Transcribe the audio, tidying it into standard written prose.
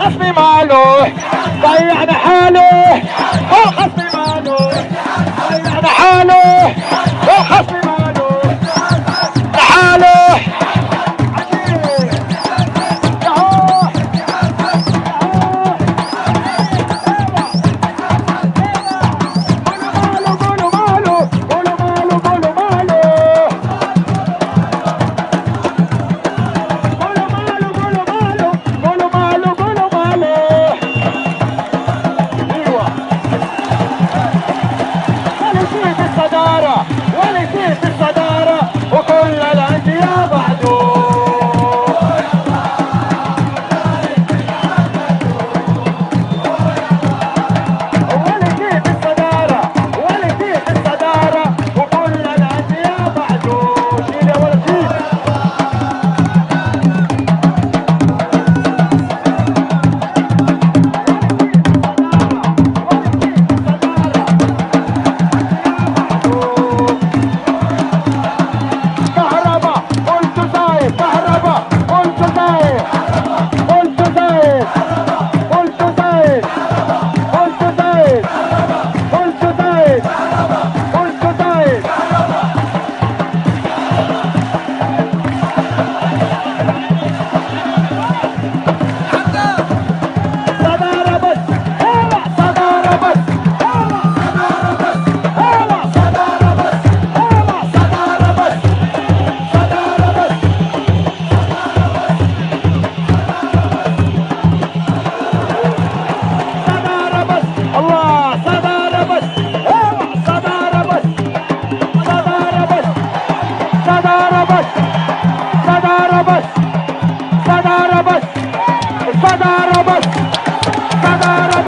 خصمي ماله ضيعنا حاله، هو خصمي ماله ضيعنا حاله، هو خصمي ماله لحاله. ولا يصير في الصدارة وكل الأندية بعده. ولا يصير في الصدارة ولا يصير في الصدارة وكل الأندية بعده. شيل يا ولد شيل. صدارة بس